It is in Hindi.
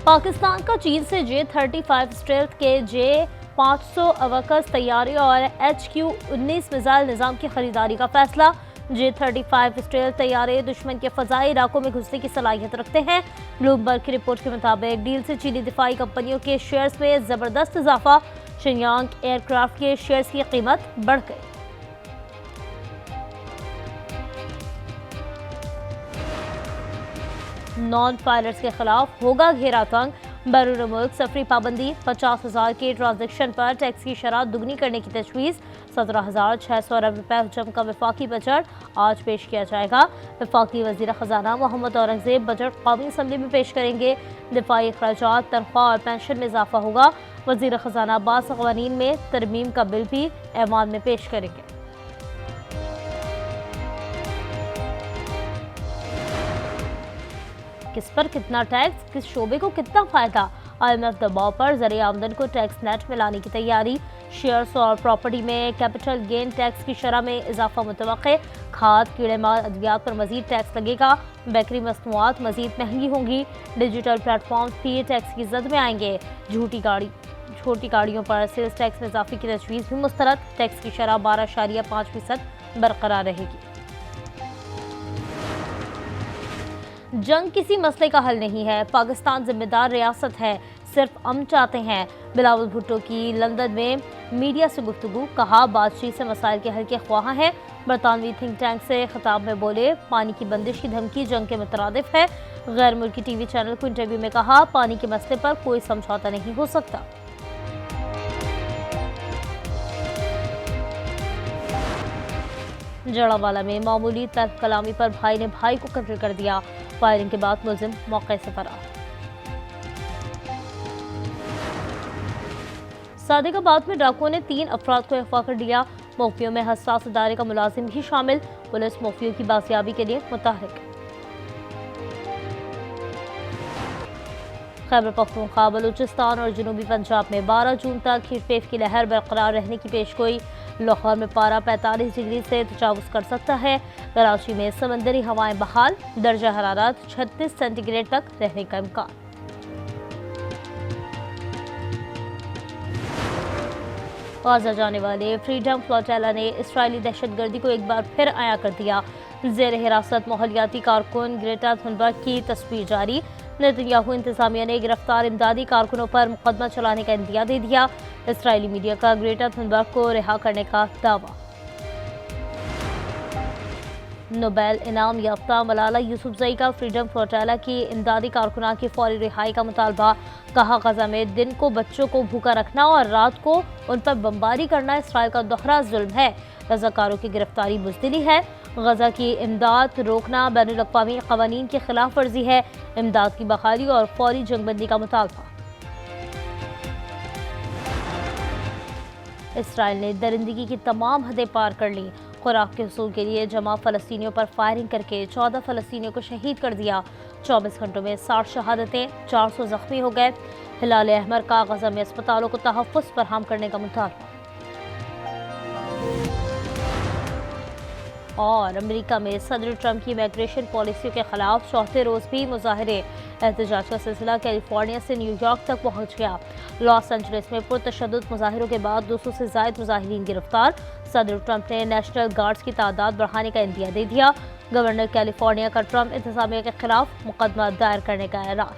पाकिस्तान का चीन से J-35 स्टेल्थ के J-500 अवकस तैयारी और HQ-19 मिसाइल निज़ाम की खरीदारी का फैसला। J-35 स्टेल्थ तैयारे दुश्मन के फजाई इलाकों में घुसने की सलाहियत रखते हैं। ब्लूमबर्ग की रिपोर्ट के मुताबिक डील से चीनी दिफाई कंपनियों के शेयर्स में जबरदस्त इजाफा। शिनयांग एयरक्राफ्ट के शेयर्स की कीमत बढ़ गई। नॉन फाइलर्स के खिलाफ होगा घेरा तंग। बैरून मुल्क सफरी पाबंदी। 50,000 के ट्रांजेक्शन पर टैक्स की शरह दुगनी करने की तजवीज़। 17,600 अरब रुपए हजम का वफाकी बजट आज पेश किया जाएगा। वफाकी वज़ीर ख़जाना मोहम्मद औरंगज़ेब बजट कौमी असम्बली में पेश करेंगे। दिफाई अखराजात, तनख्वाह और पेंशन में इजाफा होगा। वज़ीर ख़जाना बास क़वानीन में तरमीम का बिल भी ऐवान में पेश करेंगे। किस पर कितना टैक्स, किस शोबे को कितना फायदा। IMF दबाव पर ज़रिए आमदन को टैक्स नेट में लाने की तैयारी। शेयर्स और प्रॉपर्टी में कैपिटल गेन टैक्स की शरह में इजाफा मुतवक्के। खाद, कीड़े मार, अद्वियात पर मजीद टैक्स लगेगा। बेकरी मसनूआत मजीद महंगी होंगी। डिजिटल प्लेटफॉर्म भी टैक्स की जद में आएंगे। छोटी गाड़ियों पर सेल्स टैक्स में इजाफे की तजवीज़ भी मुस्तरद। टैक्स की शरह 12.5% बरकरार रहेगी। जंग किसी मसले का हल नहीं है। पाकिस्तान जिम्मेदार रियासत है, सिर्फ अमन चाहते हैं। बिलावल भुट्टो की लंदन में मीडिया से गुफ्तगू। कहा बातचीत से मसाइल के हल के ख्वाह हैं। बरतानवी थिंक टैंक से खिताब में बोले पानी की बंदिश की धमकी जंग के मुतरादिफ है। गैर मुल्की टीवी चैनल को इंटरव्यू में कहा पानी के मसले पर कोई समझौता नहीं हो सकता। जड़ावाला में मामूली तर्क कलामी पर भाई ने भाई को कत्ल कर दिया। फायरिंग के बाद मुलजिम मौके से फरार। सादिकाबाद में डाकुओं ने 3 अफराद को अगवा कर लिया। मौफियों में हसास इदारे का मुलाजिम भी शामिल। पुलिस मौफियों की बाजियाबी के लिए मुतहरिक। खैबर पख्तूनख्वा, बलूचिस्तान और जनूबी पंजाब में 12 जून तक हीटवेव की लहर बरकरार रहने की पेशगोई। लाहौर में पारा 45 डिग्री से तजावुज़ कर सकता है। कराची में समंदरी हवाएं बहाल। दर्जा हरारत 36 सेंटीग्रेड तक रहने का इम्कान। गाज़ा जाने वाले फ्रीडम फ्लोटेला ने इसराइली दहशतगर्दी को एक बार फिर आया कर दिया। ज़ेर हिरासत माहौलियाती कारकुन ग्रेटा थुनबर्ग की तस्वीर जारी। नेतन्याहू इंतजामिया ने गिरफ्तार इमदादी कारकुनों पर मुकदमा चलाने का इंदिया दे दिया। इसराइली मीडिया का ग्रेटा थुनबर्ग को रिहा करने का दावा। नोबेल इनाम याफ्ता मलाला यूसुफजई का फ्रीडम फ्लोटेला की इमदादी कारकुनान की फौरी रिहाई का मुतालबा। कहा गजा में दिन को बच्चों को भूखा रखना और रात को उन पर बमबारी करना इसराइल का दोहरा जुल्म है। रज़ाकारों की गिरफ्तारी बुज़दिली है। गजा की इमदाद रोकना बैनुल अक़वामी क़वानीन की खिलाफ वर्जी है। इमदाद की बहाली और फौरी जंगबंदी का मुतालबा। इसराइल ने दरिंदगी की तमाम हदें पार कर ली। खुराक के हसूल के लिए जमा फ़लस्तीनियों पर फायरिंग करके 14 फ़लस्तीनियों को शहीद कर दिया। 24 घंटों में 60 शहादतें, 400 ज़ख्मी हो गए। हिलाल अहमर का गजा में अस्पतालों को तहफ़्फ़ुज़ फराहम करने का मुतालबा। और अमेरिका में सदर ट्रंप की इमिग्रेशन पॉलिसियों के खिलाफ चौथे रोज़ भी मुजाहरे। एहतजाज का सिलसिला कैलिफोर्निया से न्यूयॉर्क तक पहुंच गया। लॉस एंजलिस में पुरतशद्दुद मुजाहिरों के बाद 200 से ज़ायद मुजाहिरीन गिरफ्तार। सदर ट्रंप ने नेशनल गार्ड्स की तादाद बढ़ाने का इंदिया दे दिया। गवर्नर कैलिफोर्निया का ट्रंप इंतजामिया के खिलाफ मुकदमा दायर करने का ऐलान।